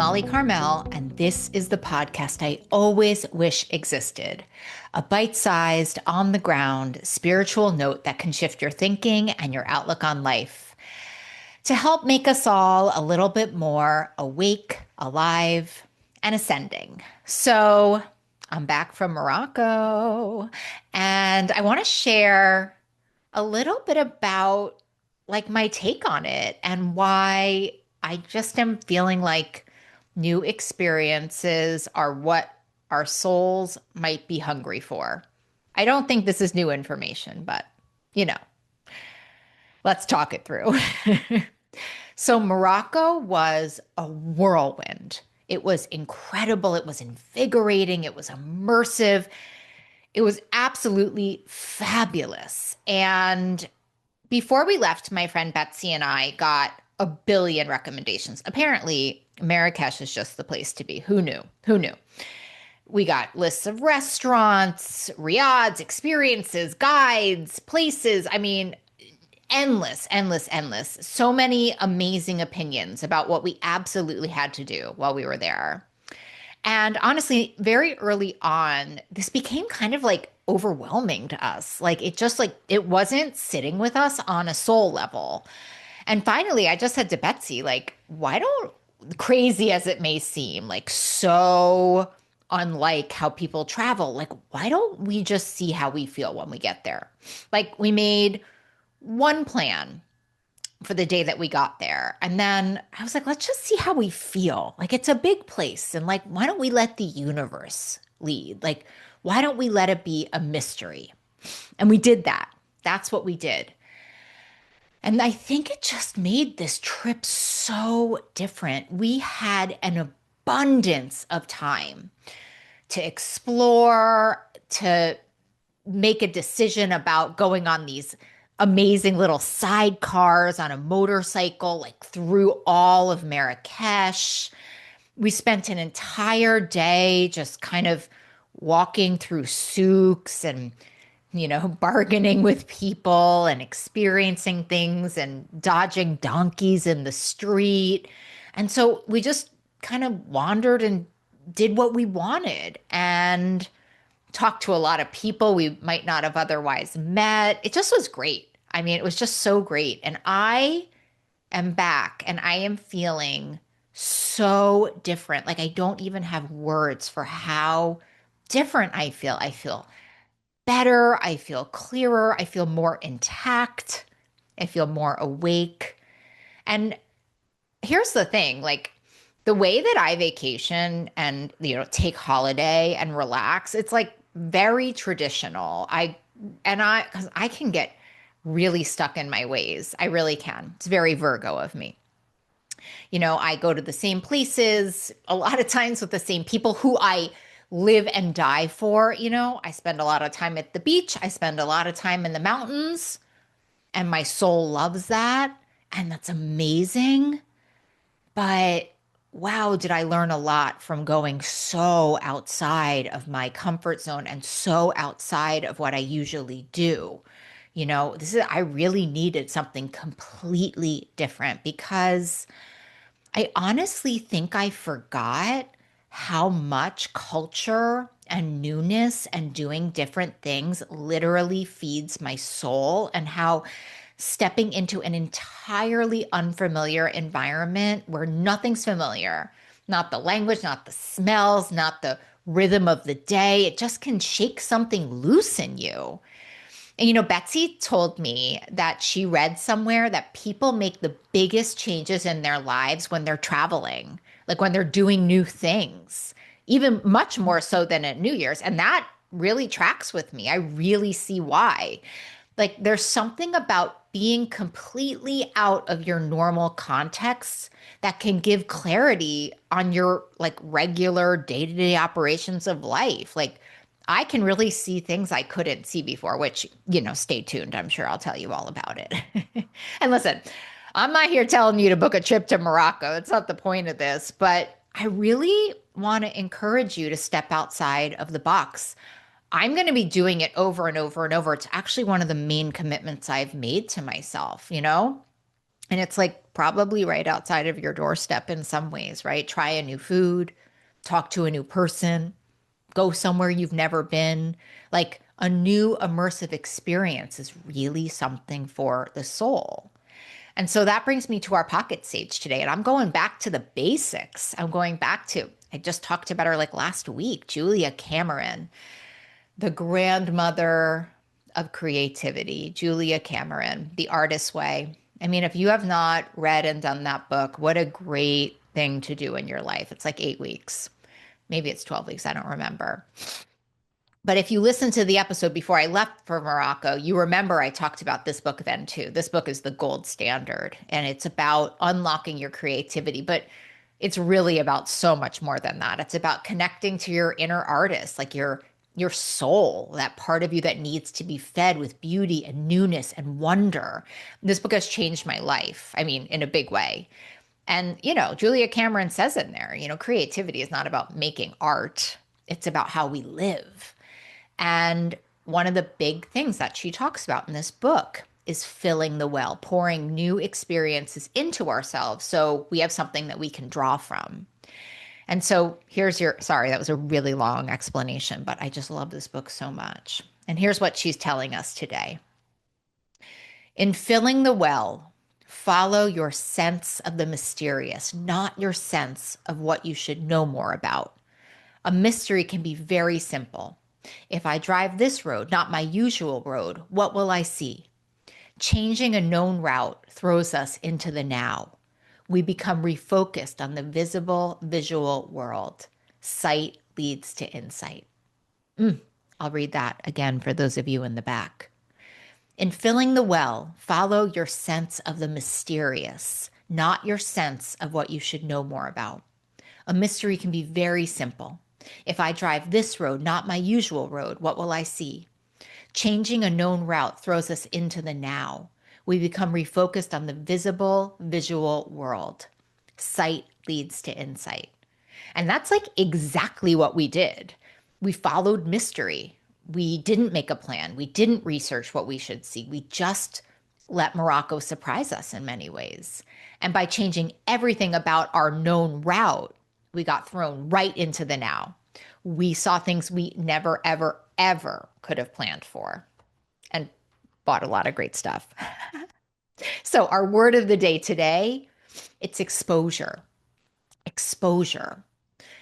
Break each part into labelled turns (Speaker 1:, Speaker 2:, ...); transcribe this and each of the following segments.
Speaker 1: Molly Carmel, and this is the podcast I always wish existed. A bite sized, on the ground, spiritual note that can shift your thinking and your outlook on life to help make us all a little bit more awake, alive, and ascending. So I'm back from Morocco, and I want to share a little bit about like my take on it and why I just am feeling like new experiences are what our souls might be hungry for. I don't think this is new information, but you know, let's talk it through. So, Morocco was a whirlwind. It was incredible. It was invigorating. It was immersive. It was absolutely fabulous. And before we left, my friend Betsy and I got a billion recommendations. Apparently, Marrakesh is just the place to be. Who knew? Who knew? We got lists of restaurants, riads, experiences, guides, places. I mean, endless, endless, endless. So many amazing opinions about what we absolutely had to do while we were there. And honestly, very early on, this became kind of like overwhelming to us. Like it just like it wasn't sitting with us on a soul level. And finally, I just said to Betsy, like, why don't, crazy as it may seem, like so unlike how people travel, like, why don't we just see how we feel when we get there? Like we made one plan for the day that we got there. And then I was like, let's just see how we feel. Like it's a big place. And like, why don't we let the universe lead? Like, why don't we let it be a mystery? And we did that. That's what we did. And I think it just made this trip so different. We had an abundance of time to explore, to make a decision about going on these amazing little sidecars on a motorcycle, like through all of Marrakesh. We spent an entire day just kind of walking through souks and, bargaining with people and experiencing things and dodging donkeys in the street. And so we just kind of wandered and did what we wanted. And talked to a lot of people we might not have otherwise met. It just was great. I mean, it was just so great. And I am back and I am feeling so different. Like I don't even have words for how different I feel. I feel better. I feel clearer. I feel more intact. I feel more awake. And here's the thing, like the way that I vacation and take holiday and relax, it's like very traditional. Because I can get really stuck in my ways. I really can. It's very Virgo of me. I go to the same places a lot of times with the same people who I live and die for. I spend a lot of time at the beach. I spend a lot of time in the mountains, and my soul loves that. And that's amazing. But wow, did I learn a lot from going so outside of my comfort zone and so outside of what I usually do. I really needed something completely different because I honestly think I forgot how much culture and newness and doing different things literally feeds my soul, and how stepping into an entirely unfamiliar environment where nothing's familiar, not the language, not the smells, not the rhythm of the day, it just can shake something loose in you. And Betsy told me that she read somewhere that people make the biggest changes in their lives when they're traveling, like when they're doing new things, even much more so than at New Year's. And that really tracks with me. I really see why. Like there's something about being completely out of your normal context that can give clarity on your like regular day-to-day operations of life. Like I can really see things I couldn't see before, which, stay tuned. I'm sure I'll tell you all about it. And listen, I'm not here telling you to book a trip to Morocco. It's not the point of this, but I really want to encourage you to step outside of the box. I'm going to be doing it over and over and over. It's actually one of the main commitments I've made to myself, And it's like probably right outside of your doorstep in some ways, right? Try a new food, talk to a new person, go somewhere you've never been. Like a new immersive experience is really something for the soul. And so that brings me to our pocket sage today. And I'm going back to the basics. I'm going back to, I just talked about her like last week, Julia Cameron, the grandmother of creativity, Julia Cameron, The Artist's Way. I mean, if you have not read and done that book, what a great thing to do in your life. It's like 8 weeks. Maybe it's 12 weeks. I don't remember. But if you listen to the episode before I left for Morocco, you remember I talked about this book then too. This book is the gold standard and it's about unlocking your creativity, but it's really about so much more than that. It's about connecting to your inner artist, like your soul, that part of you that needs to be fed with beauty and newness and wonder. This book has changed my life. I mean, in a big way. And, Julia Cameron says in there, creativity is not about making art. It's about how we live. And one of the big things that she talks about in this book is filling the well, pouring new experiences into ourselves so we have something that we can draw from. And so here's sorry, that was a really long explanation, but I just love this book so much. And here's what she's telling us today. In filling the well, follow your sense of the mysterious, not your sense of what you should know more about. A mystery can be very simple. If I drive this road, not my usual road, what will I see? Changing a known route throws us into the now. We become refocused on the visible visual world. Sight leads to insight. I'll read that again for those of you in the back. In filling the well, follow your sense of the mysterious, not your sense of what you should know more about. A mystery can be very simple. If I drive this road, not my usual road, what will I see? Changing a known route throws us into the now. We become refocused on the visible, visual world. Sight leads to insight. And that's like exactly what we did. We followed mystery. We didn't make a plan. We didn't research what we should see. We just let Morocco surprise us in many ways. And by changing everything about our known route, we got thrown right into the now. We saw things we never, ever, ever could have planned for and bought a lot of great stuff. So, our word of the day today, it's exposure. Exposure.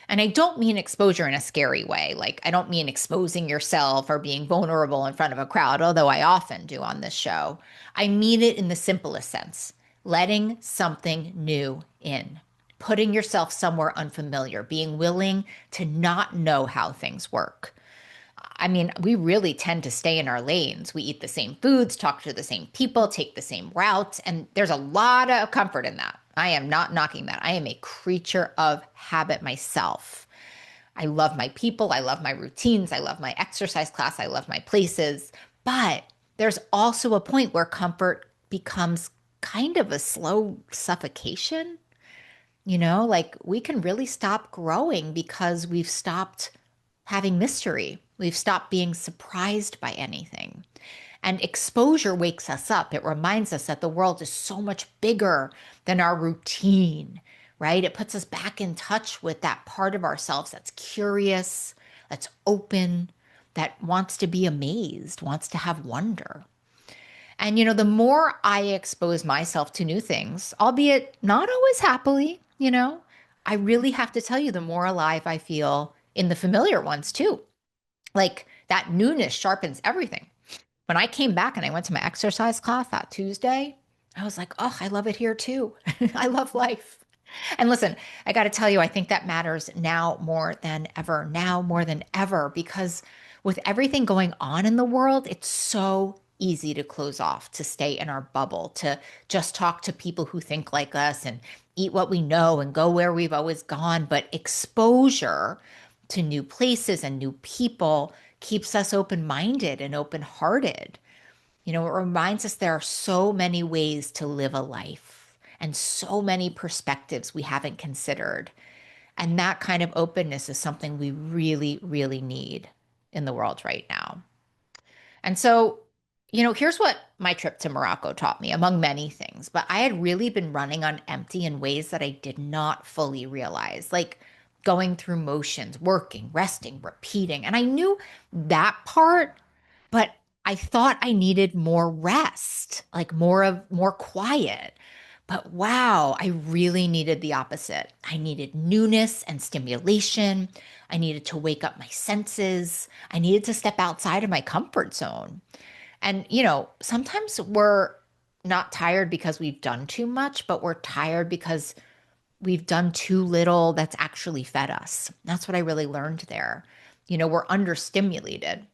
Speaker 1: And I don't mean exposure in a scary way. Like, I don't mean exposing yourself or being vulnerable in front of a crowd, although I often do on this show. I mean it in the simplest sense, letting something new in, putting yourself somewhere unfamiliar, being willing to not know how things work. I mean, we really tend to stay in our lanes. We eat the same foods, talk to the same people, take the same routes, and there's a lot of comfort in that. I am not knocking that. I am a creature of habit myself. I love my people, I love my routines, I love my exercise class, I love my places. But there's also a point where comfort becomes kind of a slow suffocation. Like we can really stop growing because we've stopped having mystery. We've stopped being surprised by anything. And exposure wakes us up. It reminds us that the world is so much bigger than our routine, right? It puts us back in touch with that part of ourselves that's curious, that's open, that wants to be amazed, wants to have wonder. And, the more I expose myself to new things, albeit not always happily, I really have to tell you, the more alive I feel in the familiar ones too. Like that newness sharpens everything. When I came back and I went to my exercise class that Tuesday, I was like, oh, I love it here too. I love life. And listen, I got to tell you, I think that matters now more than ever, because with everything going on in the world, it's so easy to close off, to stay in our bubble, to just talk to people who think like us and eat what we know and go where we've always gone. But exposure to new places and new people keeps us open minded and open hearted. It reminds us there are so many ways to live a life and so many perspectives we haven't considered. And that kind of openness is something we really, really need in the world right now. And so, Here's what my trip to Morocco taught me, among many things. But I had really been running on empty in ways that I did not fully realize, like going through motions, working, resting, repeating. And I knew that part, but I thought I needed more rest, like more quiet. But wow, I really needed the opposite. I needed newness and stimulation. I needed to wake up my senses. I needed to step outside of my comfort zone. And, sometimes we're not tired because we've done too much, but we're tired because we've done too little that's actually fed us. That's what I really learned there. We're understimulated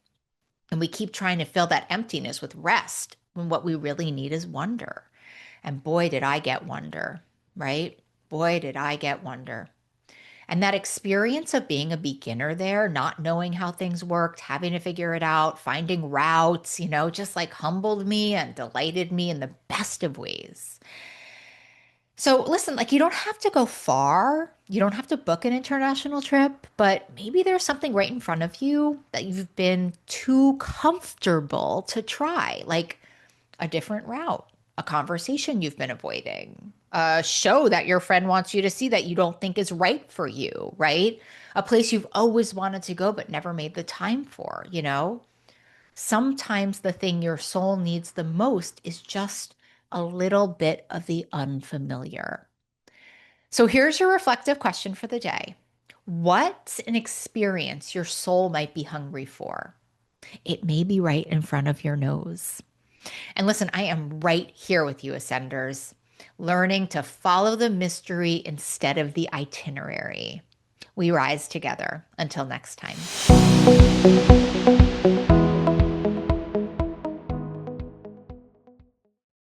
Speaker 1: and we keep trying to fill that emptiness with rest when what we really need is wonder. And boy, did I get wonder, right? Boy, did I get wonder. And that experience of being a beginner there, not knowing how things worked, having to figure it out, finding routes, just like humbled me and delighted me in the best of ways. So listen, like you don't have to go far. You don't have to book an international trip, but maybe there's something right in front of you that you've been too comfortable to try, like a different route, a conversation you've been avoiding, a show that your friend wants you to see that you don't think is right for you, right? A place you've always wanted to go but never made the time for. Sometimes the thing your soul needs the most is just a little bit of the unfamiliar. So here's your reflective question for the day. What's an experience your soul might be hungry for? It may be right in front of your nose. And listen, I am right here with you, Ascenders, learning to follow the mystery instead of the itinerary. We rise together. Until next time.